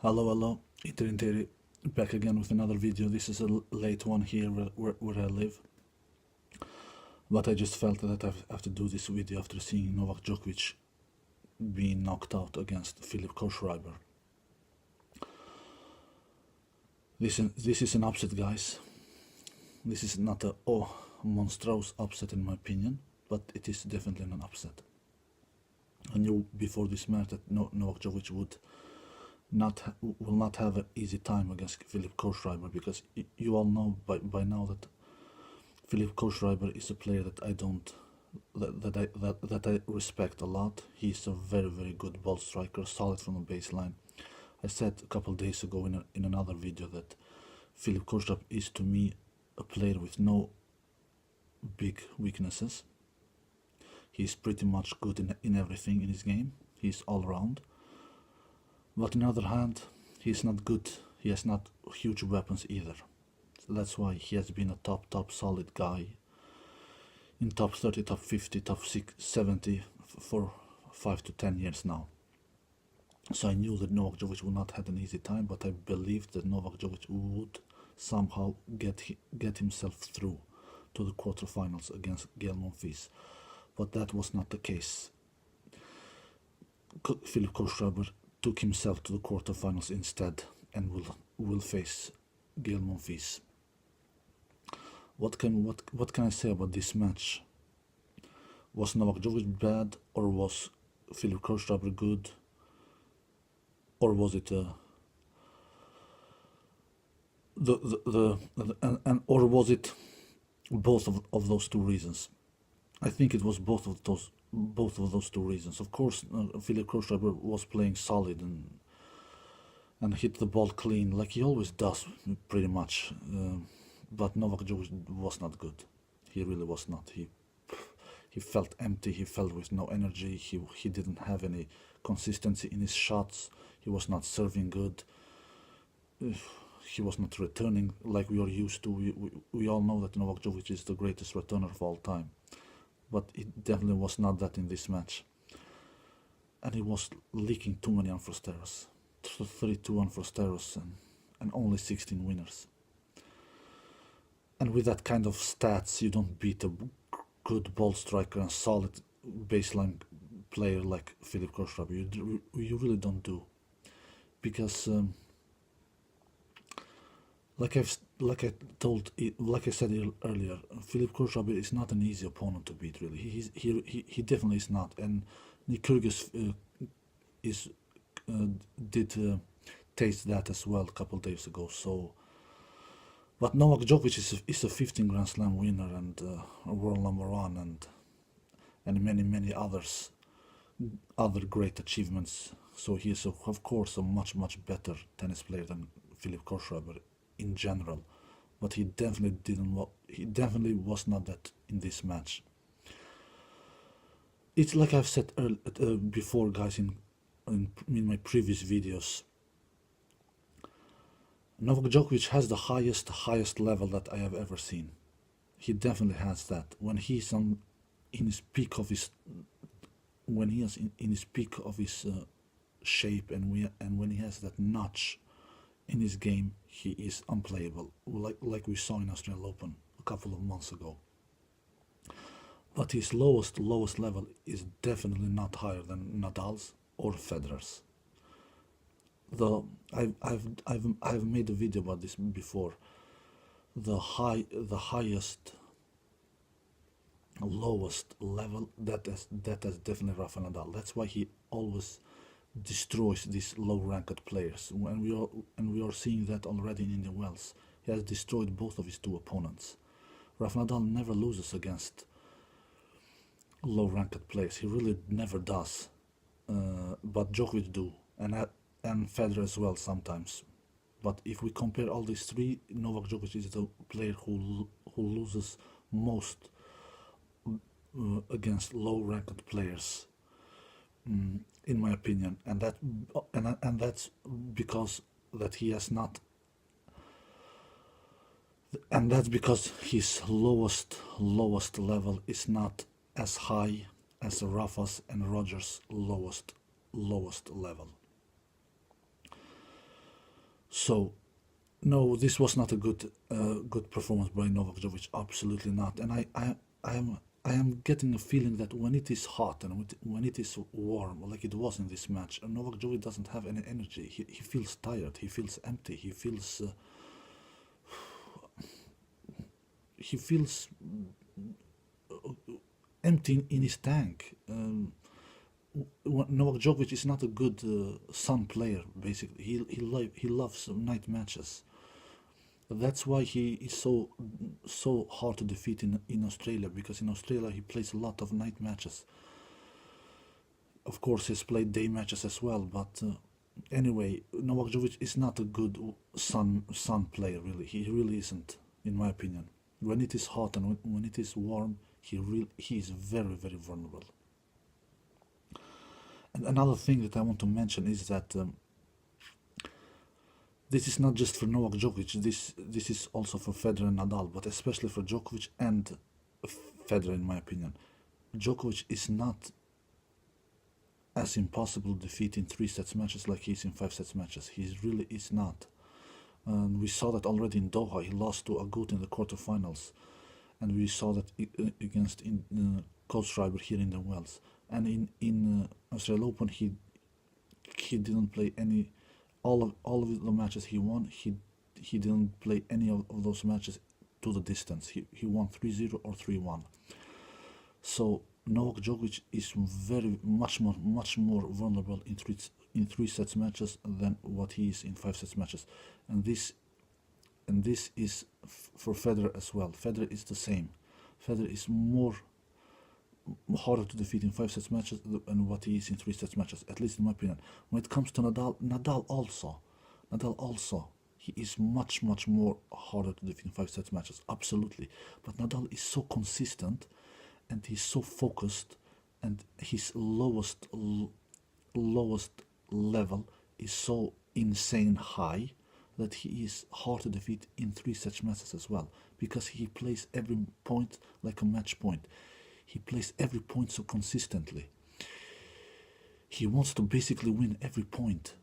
Hello, Interi, back again with another video. This is a late one here where I live, but I just felt that I have to do this video after seeing Novak Djokovic being knocked out against Philip Kohlschreiber. This is an upset, guys. This is not a monstrous upset in my opinion, but it is definitely an upset. I knew before this match that Novak Djokovic will not have an easy time against Philip Kohlschreiber, because you all know by now that Philip Kohlschreiber is a player that I respect a lot. He's a very good ball striker, solid from the baseline. I said a couple of days ago in another video that Philip Kohlschreiber is to me a player with no big weaknesses. He's pretty much good in everything in his game. He's all round. But on the other hand, he's not good. He has not huge weapons either. So that's why he has been a top solid guy in top 30, top 50, top 70 for 5 to 10 years now. So I knew that Novak Djokovic would not have an easy time, but I believed that Novak Djokovic would somehow get himself through to the quarterfinals against Gael Monfils. But that was not the case. Philip Kohlschreiber took himself to the quarterfinals instead and will face Gael Monfils. What can I say about this match? Was Novak Djokovic bad, or was Philip Kohlschreiber good, or was it or was it both of those two reasons? I think it was both of those two reasons. Of course, Philip Kohlschreiber was playing solid and hit the ball clean like he always does, pretty much. But Novak Djokovic was not good. He really was not. He felt empty. He felt with no energy. He didn't have any consistency in his shots. He was not serving good. He was not returning like we are used to. We all know that Novak Djokovic is the greatest returner of all time. But it definitely was not that in this match. And he was leaking too many unforced errors. 32 unforced errors and only 16 winners. And with that kind of stats, you don't beat a good ball striker and solid baseline player like Philip Kohlschreiber. You really don't do. Because like I said earlier, Philip Kohlschreiber is not an easy opponent to beat. Really, he definitely is not. And Nick Kyrgios did taste that as well a couple of days ago. So, but Novak Djokovic is a 15 Grand Slam winner and a world #1 and many other great achievements. So he is of course a much better tennis player than Philip Kohlschreiber in general, but he definitely was not that in this match. It's like I've said before, guys, in my previous videos. Novak Djokovic has the highest level that I have ever seen. He definitely has that. When he's in his peak of his shape, and when he has that notch in his game, he is unplayable, like we saw in Australian Open a couple of months ago. But his lowest level is definitely not higher than Nadal's or Federer's. Though I've made a video about this before. The lowest level that is definitely Rafael Nadal. That's why he always destroys these low-ranked players, and we are seeing that already in Indian Wells. He has destroyed both of his two opponents. Rafael Nadal never loses against low-ranked players. He really never does. But Djokovic do, and Federer as well sometimes. But if we compare all these three, Novak Djokovic is the player who loses most against low-ranked players. In my opinion, and that's because he has not, and that's because his lowest level is not as high as Rafa's and Roger's lowest level. So no, this was not a good performance by Novak Djokovic. Absolutely not. And I am getting a feeling that when it is hot and when it is warm, like it was in this match, Novak Djokovic doesn't have any energy. He feels tired. He feels empty. He feels empty in his tank. Novak Djokovic is not a good sun player. Basically, he loves night matches. That's why he is so hard to defeat in Australia, because in Australia he plays a lot of night matches. Of course, he's played day matches as well, but anyway, Novak Djokovic is not a good sun player. Really, he really isn't, in my opinion. When it is hot and when it is warm, he is very vulnerable. And another thing that I want to mention is that this is not just for Novak Djokovic. This is also for Federer and Nadal, but especially for Djokovic and Federer, in my opinion. Djokovic is not as impossible to defeat in 3 sets matches like he is in 5 sets matches. He really is not. And we saw that already in Doha. He lost to Agut in the quarterfinals, and we saw that against Kohlschreiber here in the Wells. And in Australian Open, he didn't play any. All of the matches he won, he didn't play any of those matches to the distance. He won 3-0 or 3-1. So Novak Djokovic is much more vulnerable in 3 sets matches than what he is in 5 sets matches, and this is for Federer as well. Federer is the same. Federer is harder to defeat in 5 sets matches than what he is in 3 sets matches, at least in my opinion. When it comes to Nadal also, he is much more harder to defeat in 5 sets matches, absolutely. But Nadal is so consistent, and he's so focused, and his lowest level is so insane high that he is hard to defeat in 3 sets matches as well, because he plays every point like a match point. He plays every point so consistently. He wants to basically win every point.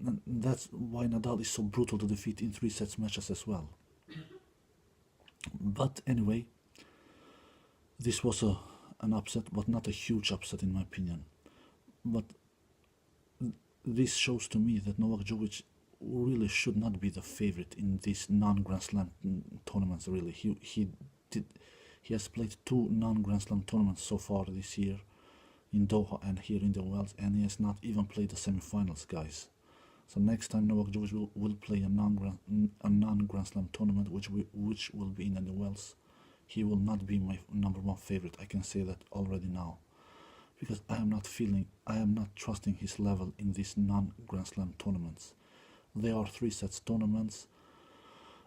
And that's why Nadal is so brutal to defeat in 3 sets matches as well. But anyway, this was an upset, but not a huge upset in my opinion. But this shows to me that Novak Djokovic really should not be the favorite in these non-Grand Slam tournaments. Really, he has played 2 non-Grand Slam tournaments so far this year, in Doha and here in the Wells, and he has not even played the semi-finals, guys. So next time Novak Djokovic will play a non-Grand Slam tournament, which will be in the Wells, he will not be my #1 favorite. I can say that already now, because I am not trusting his level in these non-Grand Slam tournaments. They are 3 sets tournaments,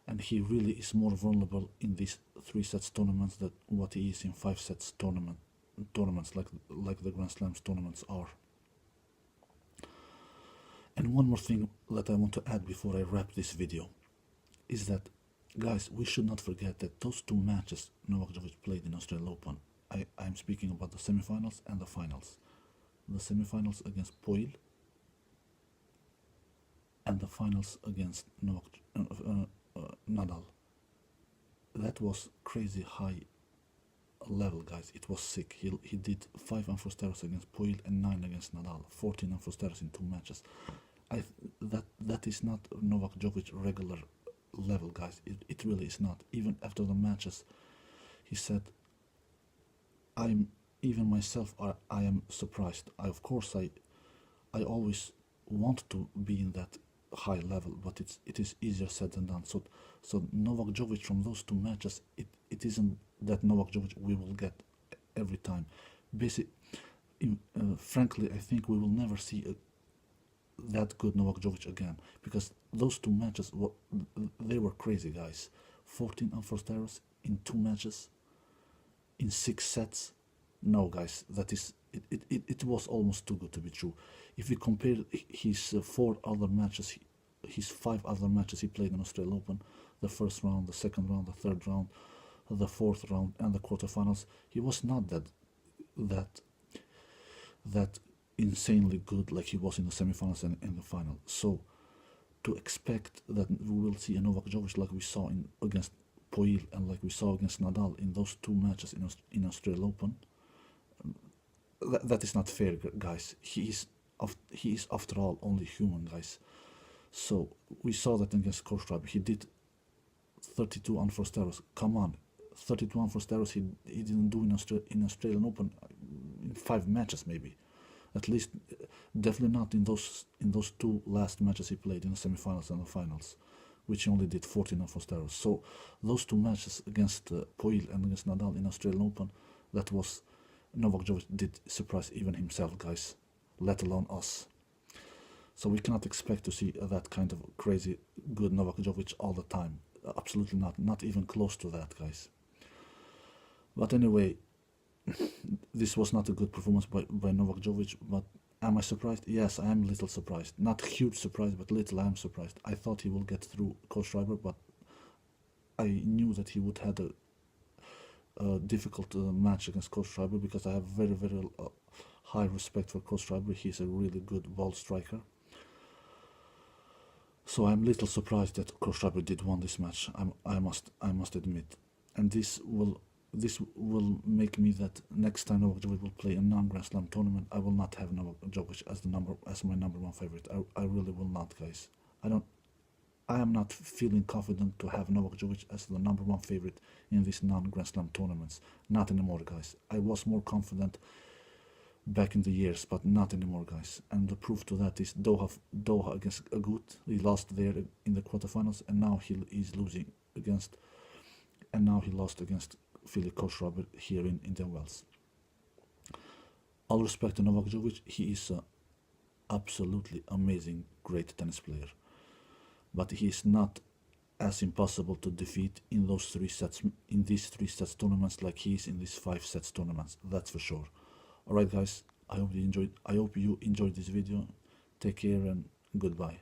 and he really is more vulnerable in these 3 sets tournaments than what he is in 5 sets tournaments like the Grand Slams tournaments are. And one more thing that I want to add before I wrap this video is that, guys, we should not forget that those 2 matches Novak Djokovic played in Australian Open, I'm speaking about the semifinals and the finals. The semifinals against Poil and the finals against Nadal. That was crazy high level, guys. It was sick. He did 5 unforced errors against Poil and 9 against Nadal. 14 unforced errors in 2 matches. That is not Novak Djokovic regular level, guys. It really is not. Even after the matches, he said, even myself, I am surprised. Of course, I always want to be in that high level, but it is easier said than done. So Novak Djokovic from those 2 matches, it isn't that Novak Djokovic we will get every time. Frankly, I think we will never see that good Novak Djokovic again, because those 2 matches, they were crazy, guys. 14 unforced errors in 2 matches in 6 sets. No, guys, it was almost too good to be true. If we compare his 4 other matches, his 5 other matches he played in Australian Open, the first round, the second round, the third round, the fourth round, and the quarterfinals, he was not that insanely good like he was in the semifinals and in the final. So to expect that we will see a Novak Djokovic like we saw against Poil and like we saw against Nadal in those two matches in Australian Open, that is not fair, guys. He is after all only human, guys. So we saw that against Kostrab. He did 32 unforced errors. Come on, 32 unforced errors he didn't do in Australian Open in 5 matches maybe. At least, definitely not in those 2 last matches he played in the semifinals and the finals, which he only did 14 unforced errors. So those 2 matches against Poil and against Nadal in Australian Open, that was Novak Djokovic did surprise even himself, guys, let alone us. So we cannot expect to see that kind of crazy good Novak Djokovic all the time. Absolutely not even close to that, guys. But anyway, this was not a good performance by Novak Djokovic, but am I surprised? Yes, I am a little surprised. Not huge surprise, but little I am surprised. I thought he will get through Kohlschreiber, but I knew that he would have a difficult match against Kohlschreiber, because I have very, very high respect for Kohlschreiber. He's a really good ball striker. So I'm a little surprised that Kohlschreiber did win this match. I must admit, and this will make me that next time Novak Djokovic will play a non-Grand Slam tournament, I will not have Novak Djokovic as my number 1 favorite. I really will not, guys. I am not feeling confident to have Novak Djokovic as the number 1 favorite in these non-Grand Slam tournaments. Not anymore, guys. I was more confident back in the years, but not anymore, guys. And the proof to that is Doha against Agut. He lost there in the quarterfinals, and now he is losing against, and now he lost against Philip Kohlschreiber here in Indian Wells. All respect to Novak Djokovic, he is an absolutely amazing, great tennis player. But he is not as impossible to defeat in these 3 sets tournaments like he is in these 5 sets tournaments. That's for sure. Alright, guys, I hope you enjoyed this video. Take care and goodbye.